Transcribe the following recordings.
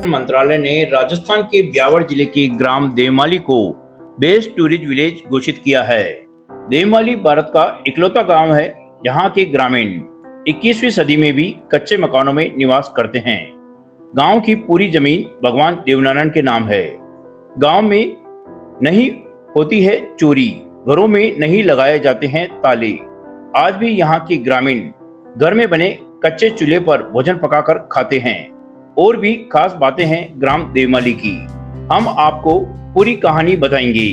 मंत्रालय ने राजस्थान के ब्यावर जिले के ग्राम देवमाली को बेस्ट टूरिस्ट विलेज घोषित किया है। देवमाली भारत का इकलौता गांव है जहां के ग्रामीण 21वीं सदी में भी कच्चे मकानों में निवास करते हैं। गांव की पूरी जमीन भगवान देवनारायण के नाम है। गांव में नहीं होती है चोरी, घरों में नहीं लगाए जाते हैं ताले। आज भी यहाँ के ग्रामीण घर में बने कच्चे चूल्हे पर भोजन पकाकर खाते हैं। और भी खास बातें हैं ग्राम देवमाली की। हम आपको पूरी कहानी बताएंगे।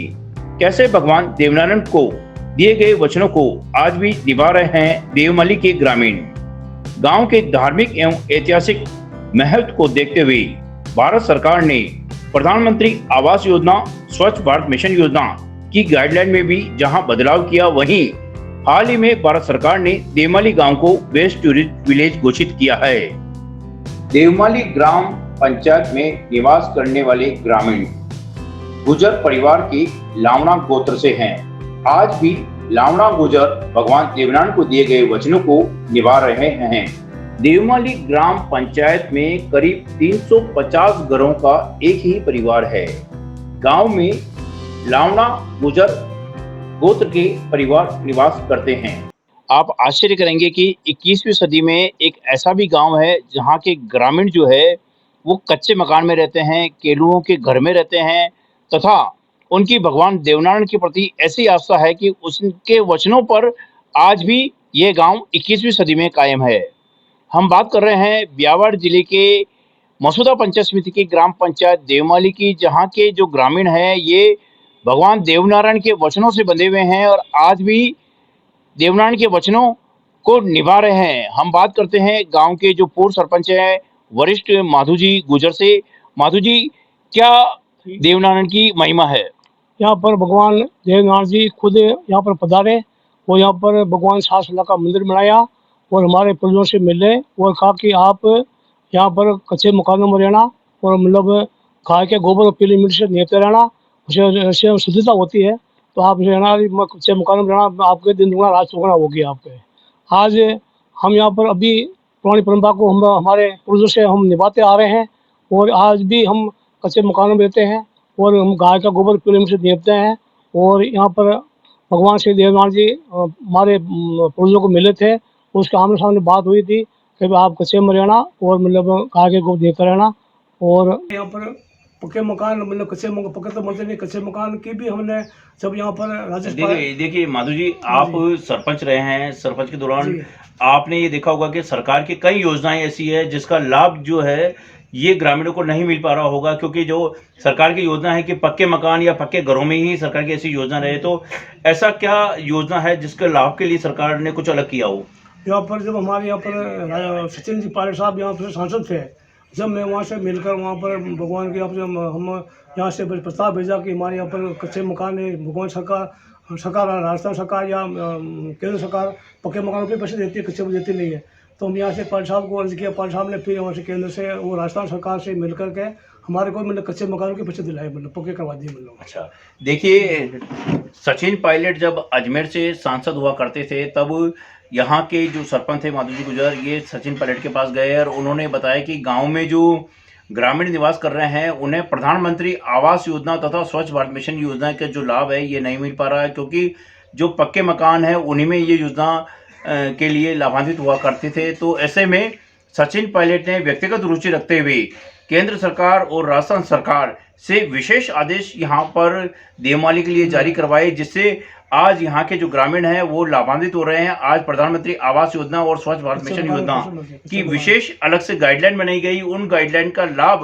कैसे भगवान देवनारायण को दिए गए वचनों को आज भी निभा रहे हैं देवमाली के ग्रामीण। गांव के धार्मिक एवं ऐतिहासिक महत्व को देखते हुए भारत सरकार ने प्रधानमंत्री आवास योजना, स्वच्छ भारत मिशन योजना की गाइडलाइन में भी जहां बदलाव किया, वहीं हाल ही में भारत सरकार ने देवमाली गांव को बेस्ट टूरिस्ट विलेज घोषित किया है। देवमाली ग्राम पंचायत में निवास करने वाले ग्रामीण गुजर परिवार के लावणा गोत्र से हैं। आज भी लावणा गुजर भगवान देवनारायण को दिए गए वचनों को निभा रहे हैं। देवमाली ग्राम पंचायत में करीब 350 घरों का एक ही परिवार है। गांव में लावणा गुजर गोत्र के परिवार निवास करते हैं। आप आश्चर्य करेंगे कि 21वीं सदी में एक ऐसा भी गांव है जहां के ग्रामीण जो है वो कच्चे मकान में रहते हैं, केलुओं के घर में रहते हैं तथा उनकी भगवान देवनारायण के प्रति ऐसी आस्था है कि उनके वचनों पर आज भी ये गांव 21वीं सदी में कायम है। हम बात कर रहे हैं ब्यावर जिले के मसूदा पंचायत समिति की ग्राम पंचायत देवमाली की, जहाँ के जो ग्रामीण हैं ये भगवान देवनारायण के वचनों से बंधे हुए हैं और आज भी देवनारायण के वचनों को निभा रहे हैं। हम बात करते हैं गांव के जो पूर्व सरपंच हैं वरिष्ठ माधु जी गुजर से। माधु जी, क्या देवनारायण की महिमा है? यहाँ पर भगवान देवनारायण जी खुद यहाँ पर पधारे और यहाँ पर भगवान शाहसला का मंदिर बनाया और हमारे पूर्वजों से मिले और कहा कि आप यहाँ पर कच्चे मकानों में रहना और मतलब गाय के गोबर और पीली मिट्टी से नेपते रहना, उससे शुद्धता होती है। तो आप रहना कच्चे मकानों में रहना, आपके दिन दुगना रात चौगुना होगी आपके। आज हम यहाँ पर अभी पुरानी परंपरा को हम हमारे पूर्वजों से हम निभाते आ रहे हैं और आज भी हम कच्चे मकानों में रहते हैं और हम गाय का गोबर पीले मिट्टी से नेपते हैं। और यहाँ पर भगवान श्री देवनारायण जी हमारे पूर्वजों को मिले थे, उसके आमने सामने बात हुई थी कि आप कच्चे में रहना और मतलब गाय के गोबर देते रहना। और यहाँ पर पक्के मकान मतलब कच्चे मकान पक्के तो बनते नहीं, कच्चे मकान की भी हमने जब यहाँ पर राजस्थान। देखिए माधु जी, आप सरपंच रहे हैं, सरपंच के दौरान आपने ये देखा होगा कि सरकार की कई योजनाएं ऐसी है जिसका लाभ जो है ये ग्रामीणों को नहीं मिल पा रहा होगा, क्योंकि जो सरकार की योजना है कि पक्के मकान या पक्के घरों में ही सरकार की ऐसी योजना रहे। तो ऐसा क्या योजना है जिसके लाभ के लिए सरकार ने कुछ अलग किया हो? यहाँ पर जब हमारे यहाँ पर सचिन जी पायलट साहब यहाँ पर सांसद थे, जब मैं वहाँ से मिलकर वहाँ पर भगवान के यहाँ पर हम यहाँ से प्रस्ताव भेजा कि हमारे यहाँ पर कच्चे मकान है, भगवान सरकार राजस्थान सरकार या केंद्र सरकार पक्के मकानों पे पैसे देती है, कच्चे में देती नहीं है। तो हम यहाँ से पाल साहब को अर्ज किया, पाल साहब ने फिर वहाँ से केंद्र से वो राजस्थान सरकार से मिल करके हमारे को मतलब कच्चे मकानों के पैसे दिलाए, मतलब पक्के करवा दिए मतलब। अच्छा, देखिए सचिन पायलट जब अजमेर से सांसद हुआ करते थे तब यहाँ के जो सरपंच थे माधु जी गुजर, ये सचिन पायलट के पास गए और उन्होंने बताया कि गांव में जो ग्रामीण निवास कर रहे हैं उन्हें प्रधानमंत्री आवास योजना तथा स्वच्छ भारत मिशन योजना का जो लाभ है ये नहीं मिल पा रहा है, क्योंकि जो पक्के मकान है उन्हीं में ये योजना के लिए लाभान्वित हुआ करते थे। तो ऐसे में सचिन पायलट ने व्यक्तिगत रुचि रखते हुए केंद्र सरकार और राजस्थान सरकार से विशेष आदेश यहाँ पर देवमाली के लिए जारी करवाए, जिससे आज यहाँ के जो ग्रामीण हैं वो लाभान्वित हो रहे हैं। आज प्रधानमंत्री आवास योजना और स्वच्छ भारत मिशन योजना की विशेष अलग से गाइडलाइन बनाई गई, उन गाइडलाइन का लाभ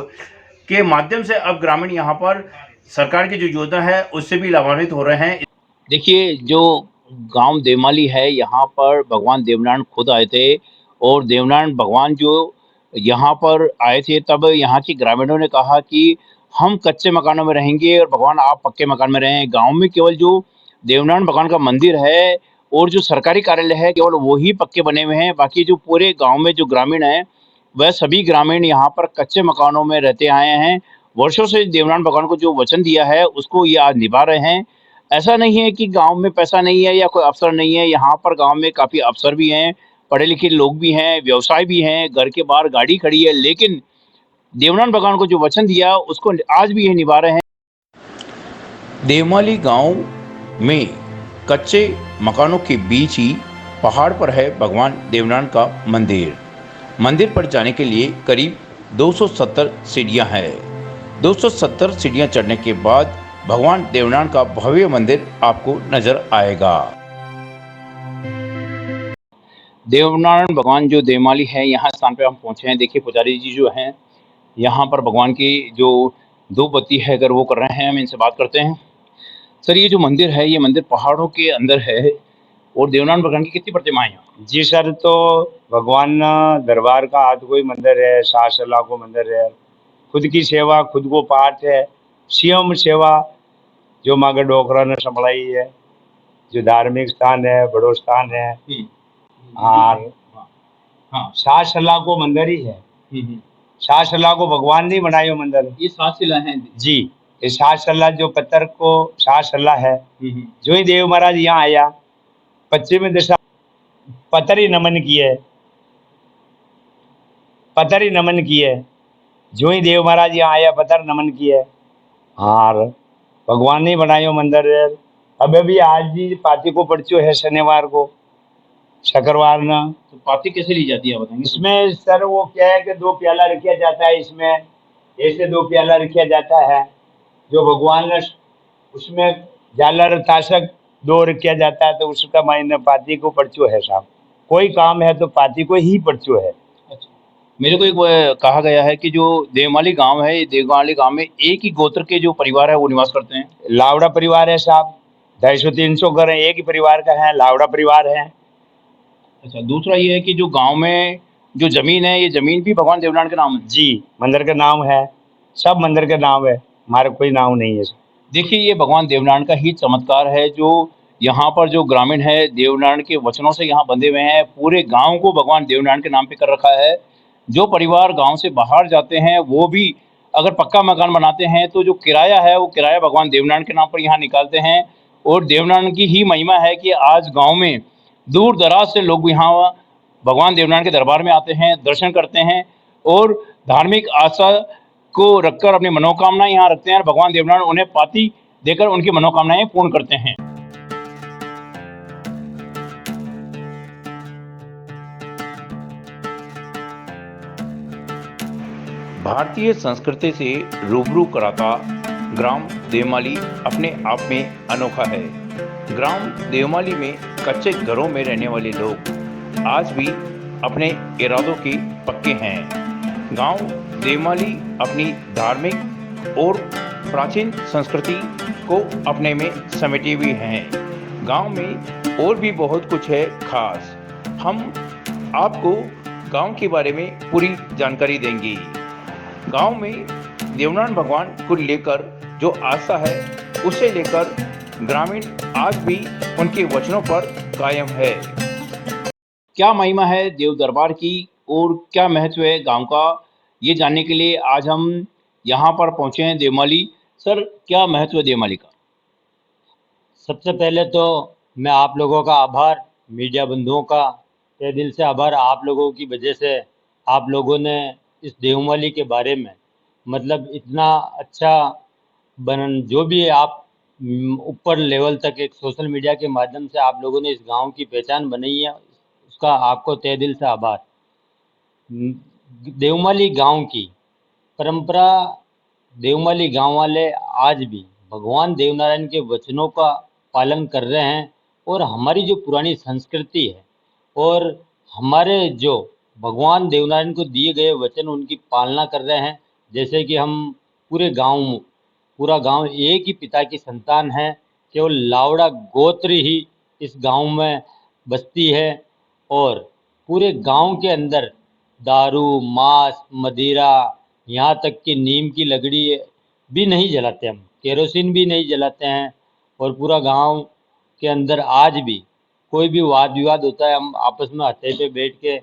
के माध्यम से अब ग्रामीण यहाँ पर सरकार की जो योजना है उससे भी लाभान्वित हो रहे हैं। देखिए, जो गांव देवमाली है यहाँ पर भगवान देवनारायण खुद आए थे और देवनारायण भगवान जो यहाँ पर आए थे तब यहाँ के ग्रामीणों ने कहा कि हम कच्चे मकानों में रहेंगे और भगवान आप पक्के मकान में रहें। गांव में केवल जो देवनारायण भगवान का मंदिर है और जो सरकारी कार्यालय है केवल वही पक्के बने हुए हैं, बाकी जो पूरे गांव में जो ग्रामीण हैं वह सभी ग्रामीण यहाँ पर कच्चे मकानों में रहते आए हैं। वर्षों से देवनारायण भगवान को जो वचन दिया है उसको ये आज निभा रहे हैं। ऐसा नहीं है कि गांव में पैसा नहीं है या कोई अफसर नहीं है, यहाँ पर गांव में काफ़ी अफसर भी हैं, पढ़े लिखे लोग भी हैं, व्यवसाय भी हैं, घर के बाहर गाड़ी खड़ी है, लेकिन देवनान भगवान को जो वचन दिया उसको आज भी ये निभा रहे हैं। देवमाली गांव में कच्चे मकानों के बीच ही पहाड़ पर है भगवान देवनान का मंदिर। मंदिर पर जाने के लिए करीब 270 सीढ़ियां हैं। 270 सीढ़ियां चढ़ने के बाद भगवान देवनान का भव्य मंदिर आपको नजर आएगा। देवनारायण भगवान जो देवमाली है, यहाँ स्थान पे हम पहुंचे हैं। देखिए पुजारी जी जो हैं यहाँ पर भगवान की जो दो बत्ती है अगर वो कर रहे हैं, हम इनसे बात करते हैं। सर ये जो मंदिर है, ये मंदिर पहाड़ों के अंदर है और देवनारायण भगवान की कितनी प्रतिमाएं हैं? जी सर, तो भगवान दरबार का हाथ कोई मंदिर है, सासला को मंदिर है, खुद की सेवा खुद को पाठ है, स्वयं सेवा जो मागे डोकरा ने संभलाई है, जो धार्मिक स्थान है, बड़ो स्थान है। और हाँ, सासला को मंदिर ही है। सासला को भगवान नहीं बनायो मंदिर। ये सात शिला हैं जी, ये सासला जो पत्थर को सासला है। जो ही देव महाराज यहाँ आया, पश्चिमी दिशा पत्थर ही नमन किए, पत्थर ही नमन किए। जो ही देव महाराज यहाँ आया, पत्थर नमन किए और भगवान ने बनायो मंदिर। अबे भी आज भी पाती को पर्चो है शनिवार को, शुक्रवार ना। तो पाती कैसे ली जाती है बताएंगे? इसमें सर वो क्या है कि 2 प्याला रखा जाता है, इसमें ऐसे 2 प्याला रखा जाता है। जो भगवान ने उसमें झालर ताशक 2 रखा जाता है, तो उसका मायने पाती को पर्चो है साहब। कोई काम है तो पाती को ही पर्चो है। अच्छा, मेरे को एक कहा गया है कि जो देवमाली गांव है, ये देवमाली गांव में एक ही गोत्र के जो परिवार है वो निवास करते हैं। लावड़ा परिवार है साहब, 250-300 घर है, एक ही परिवार का है, लावड़ा परिवार है। अच्छा, दूसरा ये है कि जो गांव में जो जमीन है, ये जमीन भी भगवान देवनारायण के नाम है। जी, मंदिर का नाम है, सब मंदिर का नाम है, हमारा कोई नाम नहीं है। देखिए ये भगवान देवनारायण का ही चमत्कार है, जो यहाँ पर जो ग्रामीण है देवनारायण के वचनों से यहाँ बंधे हुए हैं। पूरे गांव को भगवान देवनारायण के नाम पे कर रखा है। जो परिवार गांव से बाहर जाते हैं वो भी अगर पक्का मकान बनाते हैं तो जो किराया है वो किराया भगवान देवनारायण के नाम पर यहाँ निकालते हैं। और देवनारायण की ही महिमा है कि आज गाँव में दूर दराज से लोग यहाँ भगवान देवनारायण के दरबार में आते हैं, दर्शन करते हैं और धार्मिक आस्था को रखकर अपनी मनोकामनाएं यहाँ रखते हैं और भगवान देवनारायण उन्हें पाती देकर उनकी मनोकामनाएं पूर्ण करते हैं। भारतीय संस्कृति से रूबरू कराता ग्राम देवमाली अपने आप में अनोखा है। ग्राम देवमाली में कच्चे घरों में रहने वाले लोग आज भी अपने इरादों के पक्के हैं। गांव देवमाली अपनी धार्मिक और प्राचीन संस्कृति को अपने में समेटे हुए हैं। गांव में और भी बहुत कुछ है खास। हम आपको गांव के बारे में पूरी जानकारी देंगे। गांव में देवनारायण भगवान को लेकर जो आस्था है उसे लेकर ग्रामीण आज भी उनके वचनों पर कायम है। क्या महिमा है देव दरबार की और क्या महत्व है गांव का, ये जानने के लिए आज हम यहाँ पर पहुँचे हैं देवमाली। सर क्या महत्व है देवमाली का? सबसे पहले तो मैं आप लोगों का आभार, मीडिया बंधुओं का तहे दिल से आभार। आप लोगों की वजह से आप लोगों ने इस देवमाली के बारे में मतलब इतना अच्छा बन जो भी है आप ऊपर लेवल तक एक सोशल मीडिया के माध्यम से आप लोगों ने इस गांव की पहचान बनाई है, उसका आपको तहे दिल से आभार। देवमाली गांव की परंपरा, देवमाली गांव वाले आज भी भगवान देवनारायण के वचनों का पालन कर रहे हैं और हमारी जो पुरानी संस्कृति है और हमारे जो भगवान देवनारायण को दिए गए वचन उनकी पालना कर रहे हैं। जैसे कि हम पूरा गांव एक ही पिता की संतान है, केवल लावड़ा गोत्र ही इस गांव में बसती है और पूरे गांव के अंदर दारू, मांस, मदिरा, यहाँ तक कि नीम की लकड़ी भी नहीं जलाते, हम केरोसिन भी नहीं जलाते हैं। और पूरा गांव के अंदर आज भी कोई भी वाद विवाद होता है हम आपस में हत्थे पे बैठ के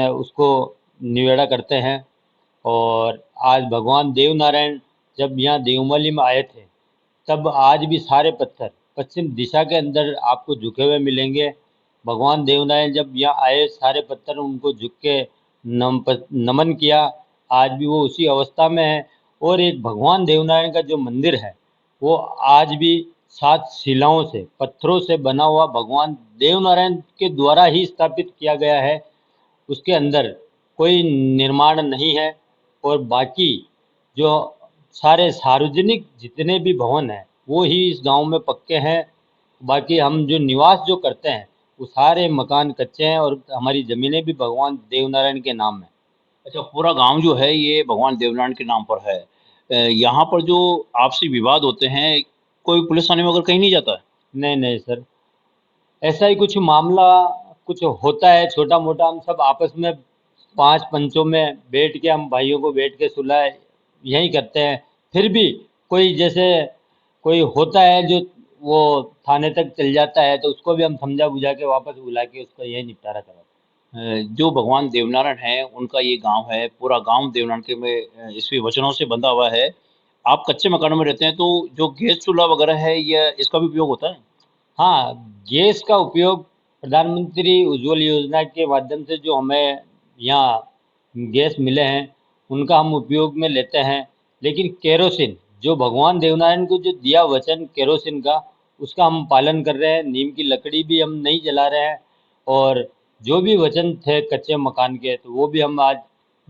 उसको निवेड़ा करते हैं। और आज भगवान देवनारायण जब यहाँ देवमाली में आए थे तब आज भी सारे पत्थर पश्चिम दिशा के अंदर आपको झुके हुए मिलेंगे। भगवान देवनारायण जब यहाँ आए सारे पत्थर उनको झुक के नमन किया आज भी वो उसी अवस्था में है। और एक भगवान देवनारायण का जो मंदिर है वो आज भी 7 शिलाओं से, पत्थरों से बना हुआ भगवान देवनारायण के द्वारा ही स्थापित किया गया है। उसके अंदर कोई निर्माण नहीं है। और बाकी जो सारे सार्वजनिक जितने भी भवन हैं वो ही इस गांव में पक्के हैं। बाकी हम जो निवास जो करते हैं वो सारे मकान कच्चे हैं और हमारी ज़मीनें भी भगवान देवनारायण के नाम है। अच्छा, पूरा गांव जो है ये भगवान देवनारायण के नाम पर है। यहाँ पर जो आपसी विवाद होते हैं, कोई पुलिस थाने में अगर कहीं नहीं जाता है? नहीं नहीं सर, ऐसा ही कुछ मामला कुछ होता है छोटा मोटा, हम सब आपस में 5 पंचों में बैठ के, हम भाइयों को बैठ के सुलह यही करते हैं। फिर भी कोई जैसे कोई होता है जो वो थाने तक चल जाता है तो उसको भी हम समझा बुझा के वापस बुला के उसका यही निपटारा कराते हैं। जो भगवान देवनारायण है उनका ये गांव है, पूरा गांव देवनारायण के में ईश्वरी वचनों से बंधा हुआ है। आप कच्चे मकानों में रहते हैं तो जो गैस चूल्हा वगैरह है ये इसका भी उपयोग होता है? हाँ, गैस का उपयोग प्रधानमंत्री उज्ज्वल योजना के माध्यम से जो हमें यहाँ गैस मिले हैं उनका हम उपयोग में लेते हैं। लेकिन केरोसिन जो भगवान देवनारायण को जो दिया वचन केरोसिन का, उसका हम पालन कर रहे हैं। नीम की लकड़ी भी हम नहीं जला रहे हैं और जो भी वचन थे कच्चे मकान के तो वो भी हम आज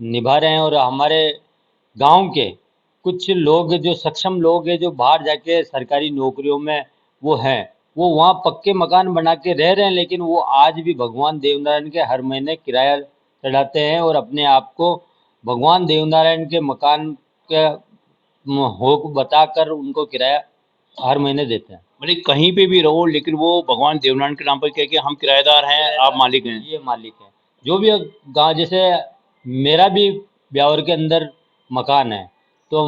निभा रहे हैं। और हमारे गांव के कुछ लोग जो सक्षम लोग हैं जो बाहर जाके सरकारी नौकरियों में वो हैं, वो वहाँ पक्के मकान बना के रह रहे हैं, लेकिन वो आज भी भगवान देवनारायण के हर महीने किराया चढ़ाते हैं और अपने आप को भगवान देवनारायण के मकान के होक बताकर उनको किराया हर महीने देते हैं। मतलब कहीं पे भी रहो लेकिन वो भगवान देवनारायण के नाम पर कह के हम किराएदार हैं, आप मालिक हैं। ये मालिक है। जो भी गाँव, जैसे मेरा भी ब्यावर के अंदर मकान है तो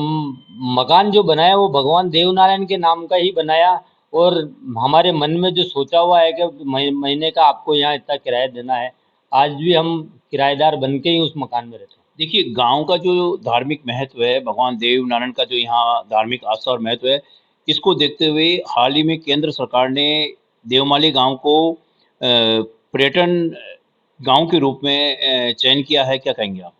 मकान जो बनाया वो भगवान देवनारायण के नाम का ही बनाया। और हमारे मन में जो सोचा हुआ है कि महीने का आपको यहाँ इतना किराया देना है, आज भी हम किराएदार बन के ही उस मकान में रहते हैं। देखिए, गांव का जो धार्मिक महत्व है, भगवान देवनारायण का जो यहाँ धार्मिक आस्था और महत्व है, इसको देखते हुए हाल ही में केंद्र सरकार ने देवमाली गांव को पर्यटन गांव के रूप में चयन किया है। क्या कहेंगे आप?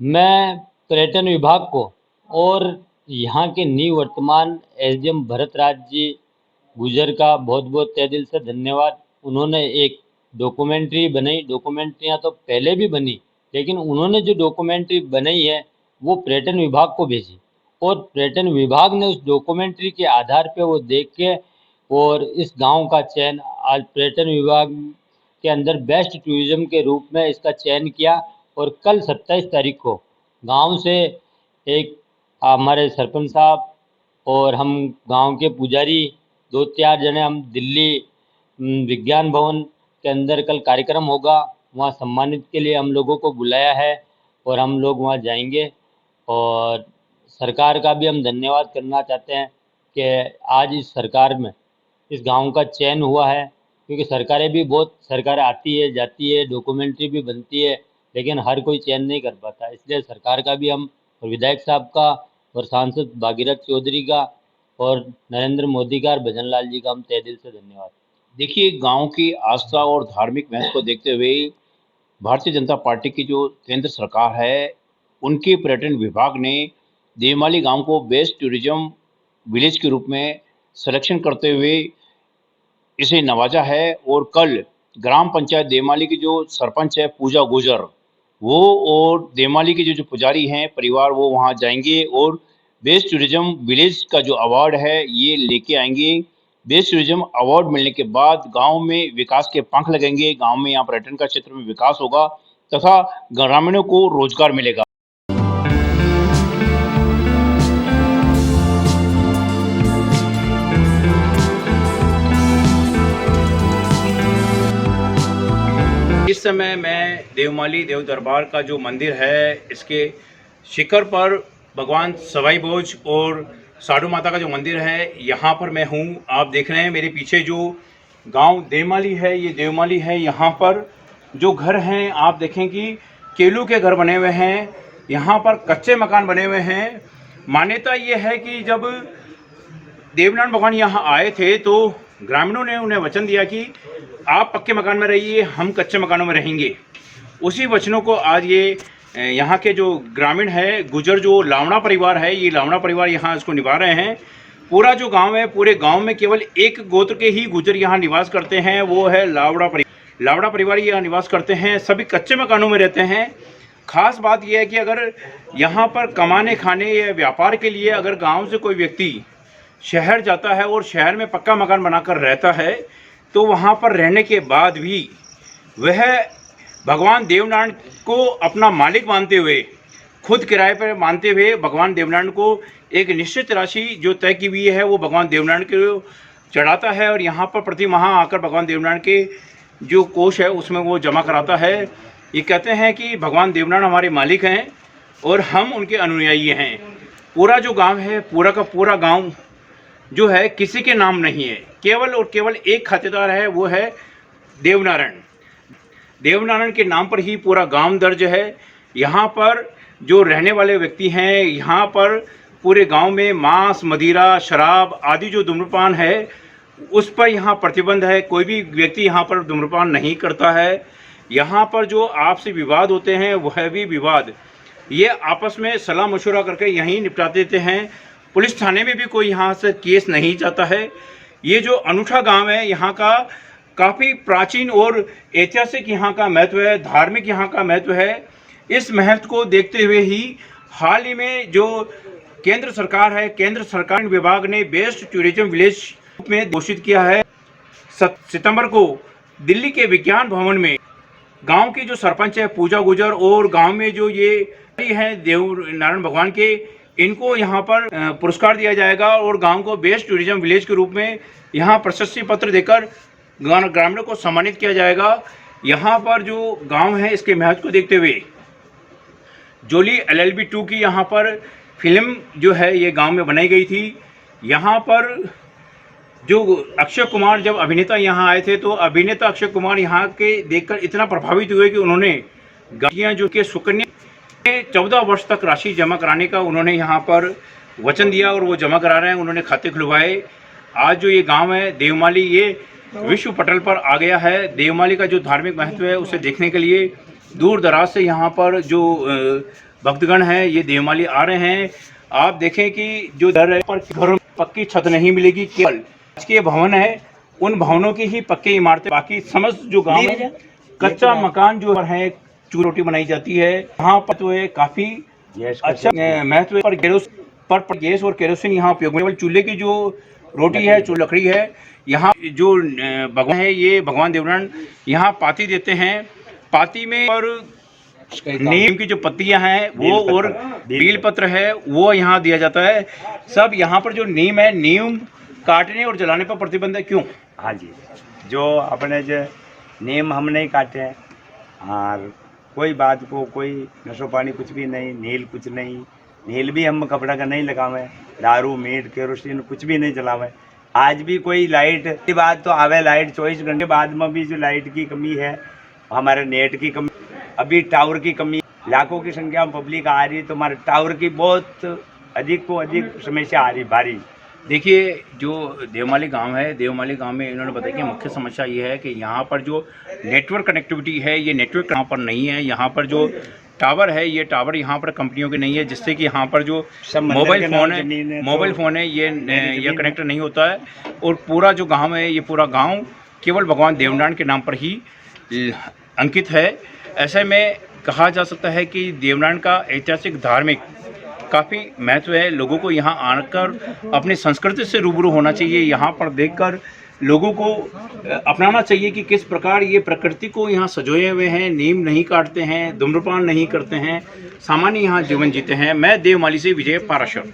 मैं पर्यटन विभाग को और यहाँ के निवर्तमान एसडीएम भरतराज जी गुजर का बहुत बहुत तहे दिल से धन्यवाद। उन्होंने एक डॉक्यूमेंट्री बनाई, डॉक्यूमेंट्रियाँ तो पहले भी बनी, लेकिन उन्होंने जो डॉक्यूमेंट्री बनाई है वो पर्यटन विभाग को भेजी और पर्यटन विभाग ने उस डॉक्यूमेंट्री के आधार पे वो देख के और इस गांव का चयन आज पर्यटन विभाग के अंदर बेस्ट टूरिज्म के रूप में इसका चयन किया। और कल 27 तारीख को गांव से एक हमारे सरपंच साहब और हम गांव के पुजारी 2-4 जने हम दिल्ली विज्ञान भवन के अंदर कल कार्यक्रम होगा, वहाँ सम्मानित के लिए हम लोगों को बुलाया है और हम लोग वहाँ जाएंगे। और सरकार का भी हम धन्यवाद करना चाहते हैं कि आज इस सरकार में इस गांव का चयन हुआ है, क्योंकि सरकारें भी बहुत सरकारें आती है जाती है, डॉक्यूमेंट्री भी बनती है, लेकिन हर कोई चयन नहीं कर पाता। इसलिए सरकार का भी हम और विधायक साहब का और सांसद भागीरथ चौधरी का और नरेंद्र मोदी का और भजन लाल जी का हम तहे दिल से धन्यवाद। देखिए, गांव की आस्था और धार्मिक महत्व को देखते हुए भारतीय जनता पार्टी की जो केंद्र सरकार है उनके पर्यटन विभाग ने देवमाली गांव को बेस्ट टूरिज्म विलेज के रूप में सिलेक्शन करते हुए इसे नवाजा है। और कल ग्राम पंचायत देवमाली की जो सरपंच है पूजा गुजर, वो और देवमाली के जो पुजारी हैं परिवार, वो वहाँ जाएंगे और बेस्ट टूरिज्म विलेज का जो अवार्ड है ये लेके आएंगे। बेस्ट टूरिज्म अवार्ड मिलने के बाद गांव में विकास के पंख लगेंगे, गांव में यहाँ पर्यटन का क्षेत्र में विकास होगा तथा ग्रामीणों को रोजगार मिलेगा। इस समय मैं देवमाली देव दरबार का जो मंदिर है इसके शिखर पर भगवान सवाई भोज और साधु माता का जो मंदिर है यहाँ पर मैं हूँ। आप देख रहे हैं मेरे पीछे जो गांव देवमाली है, ये देवमाली है। यहाँ पर जो घर हैं आप देखें कि केलू के घर बने हुए हैं, यहाँ पर कच्चे मकान बने हुए हैं। मान्यता ये है कि जब देवनारायण भगवान यहाँ आए थे तो ग्रामीणों ने उन्हें वचन दिया कि आप पक्के मकान में रहिए, हम कच्चे मकानों में रहेंगे। उसी वचनों को आज ये यहाँ के जो ग्रामीण है, गुजर जो लावड़ा परिवार है, ये लावड़ा परिवार यहाँ इसको निभा रहे हैं। पूरा जो गांव है, पूरे गांव में केवल एक गोत्र के ही गुजर यहाँ निवास करते हैं, वो है लावड़ा परिवार। लावड़ा परिवार यहाँ निवास करते हैं, सभी कच्चे मकानों में रहते हैं। खास बात यह है कि अगर यहाँ पर कमाने खाने या व्यापार के लिए अगर गांव से कोई व्यक्ति शहर जाता है और शहर में पक्का मकान बनाकर रहता है, तो वहाँ पर रहने के बाद भी वह भगवान देवनारायण को अपना मालिक मानते हुए, खुद किराए पर मानते हुए भगवान देवनारायण को एक निश्चित राशि जो तय की हुई है वो भगवान देवनारायण को चढ़ाता है और यहाँ पर प्रति माह आकर भगवान देवनारायण के जो कोष है उसमें वो जमा कराता है। ये कहते हैं कि भगवान देवनारायण हमारे मालिक हैं और हम उनके अनुयायी हैं। पूरा जो गांव है, पूरा का पूरा गांव जो है किसी के नाम नहीं है, केवल और केवल एक खातेदार है, वो है देवनारायण। देवनारायण के नाम पर ही पूरा गांव दर्ज है। यहाँ पर जो रहने वाले व्यक्ति हैं, यहाँ पर पूरे गांव में मांस, मदिरा, शराब आदि जो धूम्रपान है उस पर यहाँ प्रतिबंध है। कोई भी व्यक्ति यहाँ पर धूम्रपान नहीं करता है। यहाँ पर जो आपसी विवाद होते हैं वह भी विवाद ये आपस में सलाह मशवरा करके यहीं निपटा देते हैं। पुलिस थाने में भी कोई यहाँ से केस नहीं जाता है। ये जो अनूठा गांव है, यहाँ का काफ़ी प्राचीन और ऐतिहासिक यहाँ का महत्व है, धार्मिक यहाँ का महत्व है। इस महत्व को देखते हुए ही हाल ही में जो केंद्र सरकार है, केंद्र सरकार विभाग ने बेस्ट टूरिज्म विलेज में घोषित किया है। 7 सितंबर को दिल्ली के विज्ञान भवन में गांव की जो सरपंच है पूजा गुजर और गांव में जो ये हैं देवनारायण भगवान के, इनको यहाँ पर पुरस्कार दिया जाएगा और गांव को बेस्ट टूरिज्म विलेज के रूप में यहाँ प्रशस्ति पत्र देकर ग्रामीणों को सम्मानित किया जाएगा। यहाँ पर जो गांव है इसके महत्व को देखते हुए जोली LLB 2 की यहाँ पर फिल्म जो है ये गांव में बनाई गई थी। यहाँ पर जो अक्षय कुमार जब अभिनेता यहाँ आए थे तो अभिनेता अक्षय कुमार यहाँ के देखकर इतना प्रभावित हुए कि उन्होंने गाड़ियाँ जो कि सुकन्या 14 वर्ष तक राशि जमा कराने का उन्होंने यहाँ पर वचन दिया और वो जमा करा रहे हैं। उन्होंने खाते खुलवाए। आज जो ये गांव है देवमाली, ये विश्व पटल पर आ गया है। देवमाली का जो धार्मिक महत्व है उसे देखने के लिए दूर दराज से यहाँ पर जो भक्तगण हैं ये देवमाली आ रहे हैं। आप देखें कि जो दर पर घरों में पक्की छत नहीं मिलेगी, केवल के भवन है उन भवनों की ही पक्की इमारतें, बाकी समस्त जो गांव है कच्चा मकान जो है चूर रोटी बनाई जाती है। यहाँ पर तो है काफ़ी अच्छा महत्व पर गैस और केरोसिन यहाँ उपयोग में। केवल चूल्हे की जो रोटी है, जो लकड़ी है, यहाँ जो भगवान है ये भगवान देवनारायण यहाँ पाती देते हैं। पाती में और नीम की जो पत्तियां हैं वो और बेल पत्र है वो यहाँ दिया जाता है। सब यहाँ पर जो नीम है, नीम काटने और जलाने पर प्रतिबंध है। क्यों? हाँ जी, जो अपने जो नीम हम नहीं काटे हैं और कोई बात को कोई नशो पानी कुछ भी नहीं, नील कुछ नहीं, नील भी हम कपड़ा का नहीं लगावे, दारू मीट केरोसिन कुछ भी नहीं जलावे। आज भी कोई लाइट की बात तो आवे, लाइट 24 घंटे बाद में भी जो लाइट की कमी है, हमारे नेट की कमी, अभी टावर की कमी, लाखों की संख्या में पब्लिक आ रही है तो हमारे टावर की बहुत अधिक को अधिक समस्या आ रही भारी। देखिए जो देवमाली गांव है, देवमाली गांव में इन्होंने बताया कि मुख्य समस्या ये है कि यहाँ पर जो नेटवर्क कनेक्टिविटी है ये नेटवर्क यहाँ पर नहीं है। यहाँ पर जो टावर है ये टावर यहाँ पर कंपनियों के नहीं है, जिससे कि यहाँ पर जो मोबाइल फ़ोन है ये कनेक्ट नहीं होता है। और पूरा जो गाँव है ये पूरा गाँव केवल भगवान देवनारायण के नाम पर ही अंकित है। ऐसे में कहा जा सकता है कि देवनारायण का ऐतिहासिक धार्मिक काफ़ी महत्व है। लोगों को यहाँ आकर अपनी संस्कृति से रूबरू होना चाहिए। यहाँ पर देखकर लोगों को अपनाना चाहिए कि किस प्रकार ये प्रकृति को यहाँ सजोए हुए हैं, नीम नहीं काटते हैं, धूम्रपान नहीं करते हैं, सामान्य यहाँ जीवन जीते हैं। मैं देवमाली से विजय पाराशर।